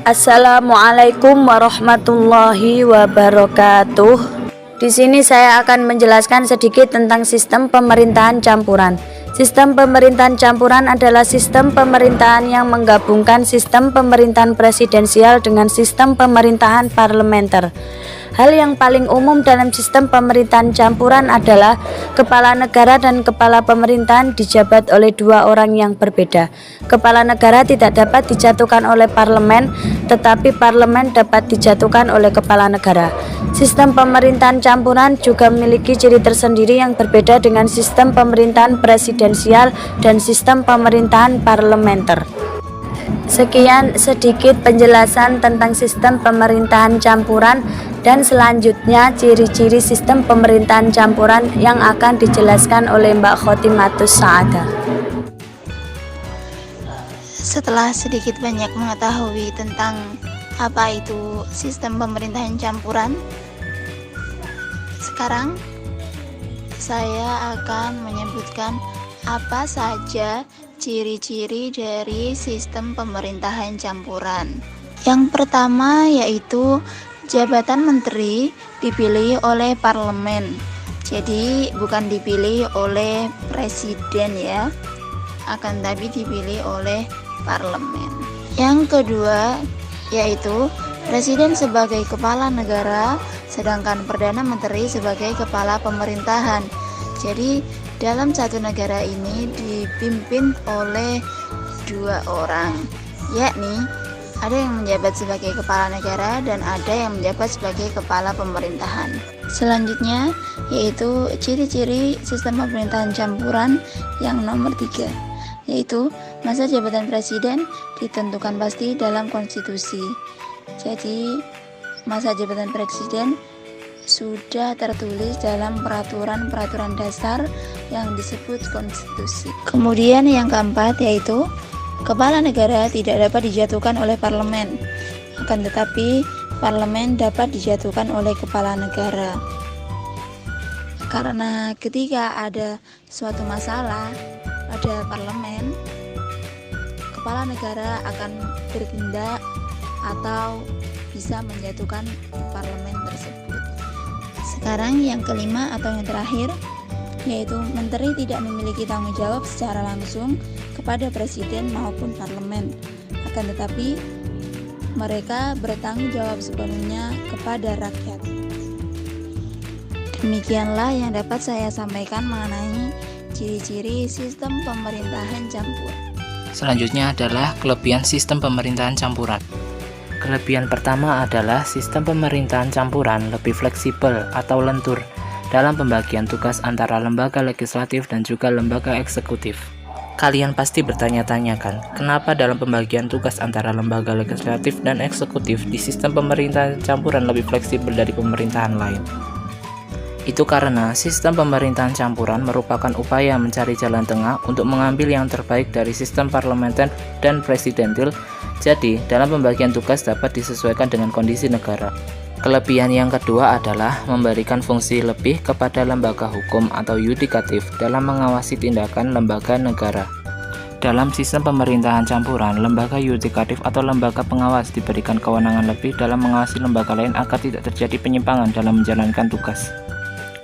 Assalamualaikum warahmatullahi wabarakatuh. Di sini saya akan menjelaskan sedikit tentang sistem pemerintahan campuran. Sistem pemerintahan campuran adalah sistem pemerintahan yang menggabungkan sistem pemerintahan presidensial dengan sistem pemerintahan parlementer. Hal yang paling umum dalam sistem pemerintahan campuran adalah kepala negara dan kepala pemerintahan dijabat oleh dua orang yang berbeda. Kepala negara tidak dapat dijatuhkan oleh parlemen, tetapi parlemen dapat dijatuhkan oleh kepala negara. Sistem pemerintahan campuran juga memiliki ciri tersendiri yang berbeda dengan sistem pemerintahan presidensial dan sistem pemerintahan parlementer. Sekian sedikit penjelasan tentang sistem pemerintahan campuran, dan selanjutnya ciri-ciri sistem pemerintahan campuran yang akan dijelaskan oleh Mbak Khotimatus Sa'adah. Setelah sedikit banyak mengetahui tentang apa itu sistem pemerintahan campuran, sekarang saya akan menyebutkan apa saja ciri-ciri dari sistem pemerintahan campuran. Yang pertama yaitu jabatan menteri dipilih oleh parlemen. Jadi bukan dipilih oleh presiden ya, akan tapi dipilih oleh parlemen. Yang kedua yaitu presiden sebagai kepala negara, sedangkan perdana menteri sebagai kepala pemerintahan. Jadi dalam satu negara ini dipimpin oleh dua orang, yakni ada yang menjabat sebagai kepala negara dan ada yang menjabat sebagai kepala pemerintahan. Selanjutnya yaitu ciri-ciri sistem pemerintahan campuran yang nomor 3, yaitu masa jabatan presiden ditentukan pasti dalam konstitusi. Jadi masa jabatan presiden sudah tertulis dalam peraturan-peraturan dasar yang disebut konstitusi. Kemudian yang keempat yaitu kepala negara tidak dapat dijatuhkan oleh parlemen, akan tetapi parlemen dapat dijatuhkan oleh kepala negara. Karena ketika ada suatu masalah pada parlemen, kepala negara akan bertindak atau bisa menjatuhkan parlemen tersebut. Sekarang yang kelima atau yang terakhir yaitu menteri tidak memiliki tanggung jawab secara langsung kepada presiden maupun parlemen, akan tetapi mereka bertanggung jawab sepenuhnya kepada rakyat. Demikianlah yang dapat saya sampaikan mengenai ciri-ciri sistem pemerintahan campuran. Selanjutnya adalah kelebihan sistem pemerintahan campuran. Kelebihan pertama adalah sistem pemerintahan campuran lebih fleksibel atau lentur dalam pembagian tugas antara lembaga legislatif dan juga lembaga eksekutif. Kalian pasti bertanya-tanya kan, kenapa dalam pembagian tugas antara lembaga legislatif dan eksekutif di sistem pemerintahan campuran lebih fleksibel dari pemerintahan lain? Itu karena sistem pemerintahan campuran merupakan upaya mencari jalan tengah untuk mengambil yang terbaik dari sistem parlementer dan presidentil. Jadi, dalam pembagian tugas dapat disesuaikan dengan kondisi negara. Kelebihan yang kedua adalah memberikan fungsi lebih kepada lembaga hukum atau yudikatif dalam mengawasi tindakan lembaga negara. Dalam sistem pemerintahan campuran, lembaga yudikatif atau lembaga pengawas diberikan kewenangan lebih dalam mengawasi lembaga lain agar tidak terjadi penyimpangan dalam menjalankan tugas.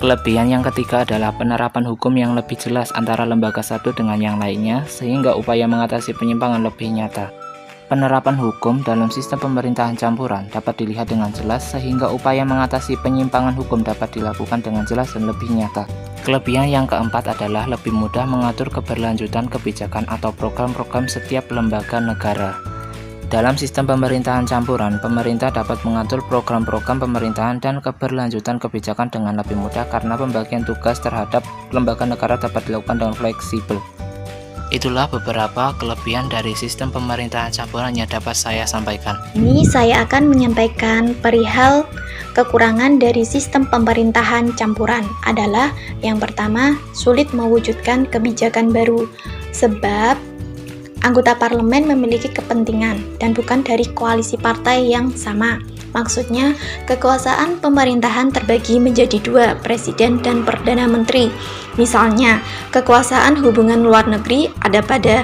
Kelebihan yang ketiga adalah penerapan hukum yang lebih jelas antara lembaga satu dengan yang lainnya, sehingga upaya mengatasi penyimpangan lebih nyata. Penerapan hukum dalam sistem pemerintahan campuran dapat dilihat dengan jelas, sehingga upaya mengatasi penyimpangan hukum dapat dilakukan dengan jelas dan lebih nyata. Kelebihan yang keempat adalah lebih mudah mengatur keberlanjutan kebijakan atau program-program setiap lembaga negara. Dalam sistem pemerintahan campuran, pemerintah dapat mengatur program-program pemerintahan dan keberlanjutan kebijakan dengan lebih mudah karena pembagian tugas terhadap lembaga negara dapat dilakukan dengan fleksibel. Itulah beberapa kelebihan dari sistem pemerintahan campuran yang dapat saya sampaikan. Ini saya akan menyampaikan perihal kekurangan dari sistem pemerintahan campuran adalah yang pertama, sulit mewujudkan kebijakan baru sebab anggota parlemen memiliki kepentingan dan bukan dari koalisi partai yang sama. Maksudnya, kekuasaan pemerintahan terbagi menjadi dua, presiden dan perdana menteri. Misalnya, kekuasaan hubungan luar negeri ada pada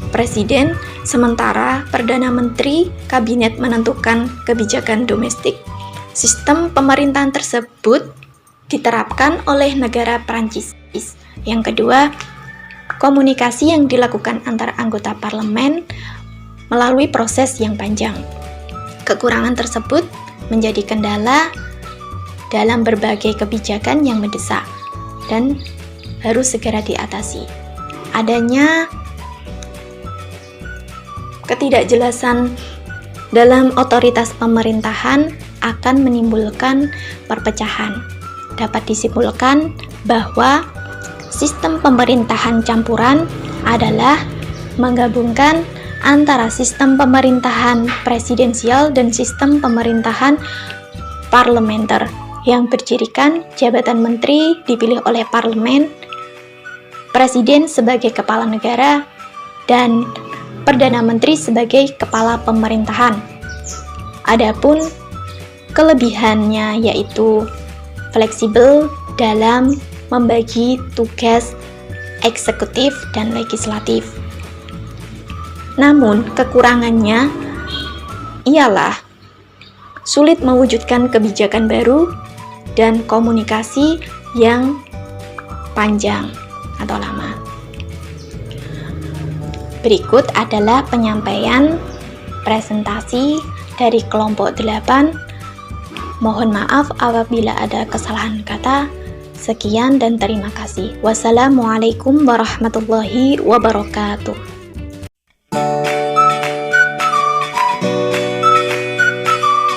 Presiden, sementara Perdana Menteri Kabinet menentukan kebijakan domestik. Sistem pemerintahan tersebut diterapkan oleh negara Prancis. Yang kedua, komunikasi yang dilakukan antar anggota parlemen melalui proses yang panjang. Kekurangan tersebut menjadi kendala dalam berbagai kebijakan yang mendesak dan harus segera diatasi. Adanya ketidakjelasan dalam otoritas pemerintahan akan menimbulkan perpecahan. Dapat disimpulkan bahwa sistem pemerintahan campuran adalah menggabungkan antara sistem pemerintahan presidensial dan sistem pemerintahan parlementer yang bercirikan jabatan menteri dipilih oleh parlemen, presiden sebagai kepala negara, dan perdana menteri sebagai kepala pemerintahan. Adapun kelebihannya yaitu fleksibel dalam membagi tugas eksekutif dan legislatif. Namun, kekurangannya ialah sulit mewujudkan kebijakan baru dan komunikasi yang panjang atau lama. Berikut adalah penyampaian presentasi dari kelompok 8. Mohon maaf apabila ada kesalahan kata. Sekian dan terima kasih. Wassalamualaikum warahmatullahi wabarakatuh.